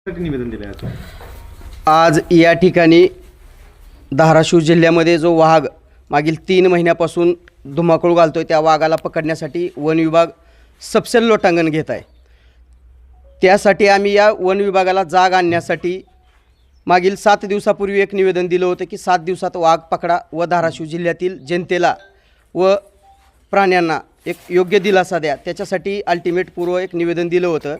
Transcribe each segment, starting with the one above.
निवेदन दिले आहे? आज या ठिकाणी धाराशिव जिल्ह्यामध्ये जो वाघ मागील 3 महिन्यापासून धुमाकूळ घालतोय त्या वाघाला पकडण्यासाठी वन विभाग सपशेल लोटांगण घेत आहे। त्यासाठी आम्ही या वन विभागाला जाग आणण्यासाठी मागील 7 दिवसापूर्वी एक निवेदन दिलं होतं की 7 दिवसात वाघ पकडा व धाराशिव जिल्ह्यातील जनतेला व प्राण्यांना एक योग्य दिलासा द्या। त्याच्यासाठी अल्टिमेट पूर्व एक निवेदन दिलं होतं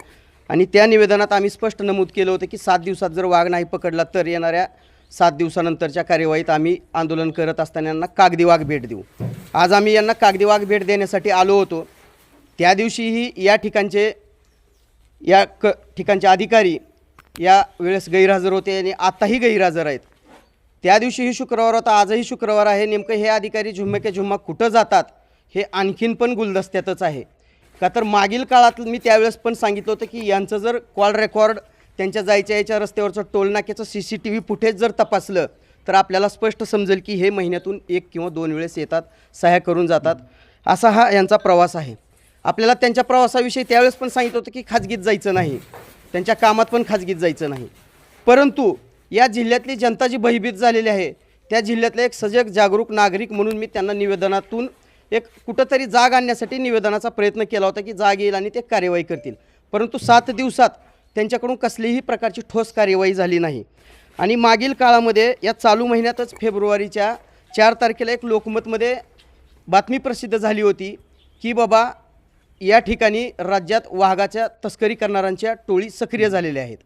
आणि त्या निवेदनात आम्ही स्पष्ट नमूद केलं होतं की 7 दिवसात जर वाघ नाही पकडला तर येणाऱ्या 7 दिवसानंतरच्या कार्यवाहीत आम्ही आंदोलन करत असताना यांना कागदी वाघ भेट देऊ। आज आम्ही यांना कागदी वाघ भेट देण्यासाठी आलो होतो। त्या दिवशीही या ठिकाणचे अधिकारी या वेळेस गैरहजर होते आणि आताही गैरहजर आहेत। त्या दिवशीही शुक्रवार होता, आजही शुक्रवार आहे। नेमकं हे अधिकारी झुम्मे झुम्मा कुठं जातात हे आणखीन पण गुलदस्त्यातच आहे का? तर मागील काळात मी त्यावेळेस पण सांगितलं होतं की यांचं जर कॉल रेकॉर्ड त्यांच्या जायच्या याच्या रस्त्यावरचं टोलनाक्याचं CCTV फुटेज जर तपासलं तर आपल्याला स्पष्ट समजेल की हे महिन्यातून 1 किंवा 2 वेळेस येतात, सह्या करून जातात, असा हा यांचा प्रवास आहे। आपल्याला त्यांच्या प्रवासाविषयी त्यावेळेस पण सांगितलं होतं की खाजगीत जायचं नाही, त्यांच्या कामात पण खाजगीत जायचं नाही। परंतु या जिल्ह्यातली जनता जी भयभीत झालेली आहे त्या जिल्ह्यातले एक सजग जागरूक नागरिक म्हणून मी त्यांना निवेदनातून एक कुठंतरी जाग आणण्यासाठी निवेदनाचा प्रयत्न केला होता की जाग येईल आणि ते कार्यवाही करतील। परंतु 7 दिवसात त्यांच्याकडून कसलीही प्रकारची ठोस कार्यवाही झाली नाही। आणि मागील काळामध्ये या चालू महिन्यातच फेब्रुवारीच्या 4 तारखेला एक लोकमतमध्ये बातमी प्रसिद्ध झाली होती की बाबा या ठिकाणी राज्यात वाघाच्या तस्करी करणाऱ्यांच्या टोळी सक्रिय झालेल्या आहेत।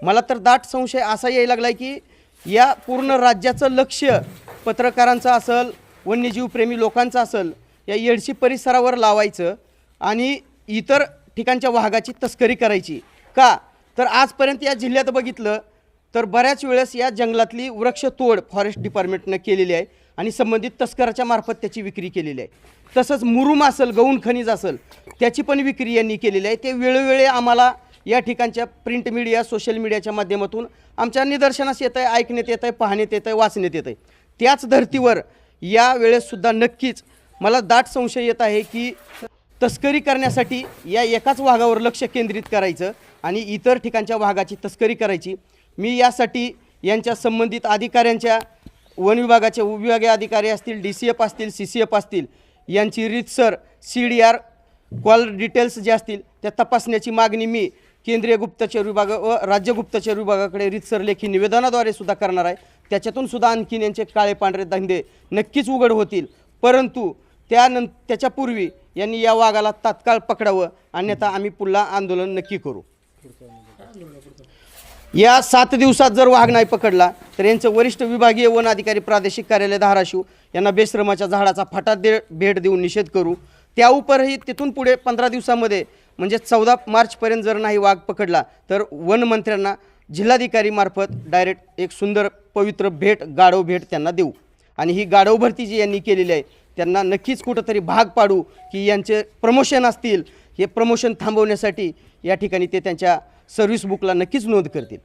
मला तर दाट संशय असा यायला लागला आहे की या पूर्ण राज्याचं लक्ष पत्रकारांचं असेल, वन्यजीवप्रेमी लोकांचं असेल, या येडशी परिसरावर लावायचं आणि इतर ठिकाणच्या वाघाची तस्करी करायची का? तर आजपर्यंत या जिल्ह्यात बघितलं तर बऱ्याच वेळेस या जंगलातली वृक्षतोड फॉरेस्ट डिपार्टमेंटनं केलेली आहे आणि संबंधित तस्कराच्या मार्फत त्याची विक्री केलेली आहे। तसंच मुरुम असेल, गौण खनिज असेल, त्याची पण विक्री यांनी केलेली आहे। ते वेळोवेळी आम्हाला या ठिकाणच्या प्रिंट मीडिया, सोशल मीडियाच्या माध्यमातून आमच्या निदर्शनास येतं आहे, ऐकण्यात येतं आहे, पाहण्यात येतं आहे, वाचण्यात येतं आहे। त्याच धर्तीवर या वेळेससुद्धा नक्कीच मला दाट संशय येत आहे की तस्करी करण्यासाठी या एकाच वाघावर लक्ष केंद्रित करायचं आणि इतर ठिकाणच्या वाघाची तस्करी करायची। मी यासाठी यांच्या संबंधित अधिकाऱ्यांच्या, वन विभागाचे उपविभागीय अधिकारी असतील, DCF असतील, CCF असतील, यांची रीतसर CDR कॉल डिटेल्स जे असतील त्या तपासण्याची मागणी मी केंद्रीय गुप्तचर विभाग व राज्य गुप्तचर विभागाकडे रीतसर लेखी निवेदनाद्वारे सुद्धा करणार आहे। त्याच्यातून सुद्धा आणखीन यांचे काळे पांढरे धंदे नक्कीच उघड होतील। परंतु त्याच्यापूर्वी यांनी या वाघाला तात्काळ पकडावं, अन्यथा आम्ही पुन्हा आंदोलन नक्की करू। या 7 दिवसात जर वाघ नाही पकडला तर यांचं वरिष्ठ विभागीय वन अधिकारी प्रादेशिक कार्यालय धाराशिव यांना बेश्रमाच्या झाडाचा फाटा भेट देऊन निषेध करू। त्याउपरही तिथून पुढे 15 दिवसामध्ये म्हणजे 14 मार्चपर्यंत जर नाही वाघ पकडला तर वन मंत्र्यांना जिल्हाधिकारी मार्फत डायरेक्ट एक सुंदर पवित्र गाढव भेट त्यांना देऊ आणि ही गाढव भरती जी यांनी केलेली आहे त्यांना नक्कीच कुठंतरी भाग पाडू की यांचे प्रमोशन असतील, हे प्रमोशन थांबवण्यासाठी या ठिकाणी ते त्यांच्या सर्व्हिस बुकला नक्कीच नोंद करतील।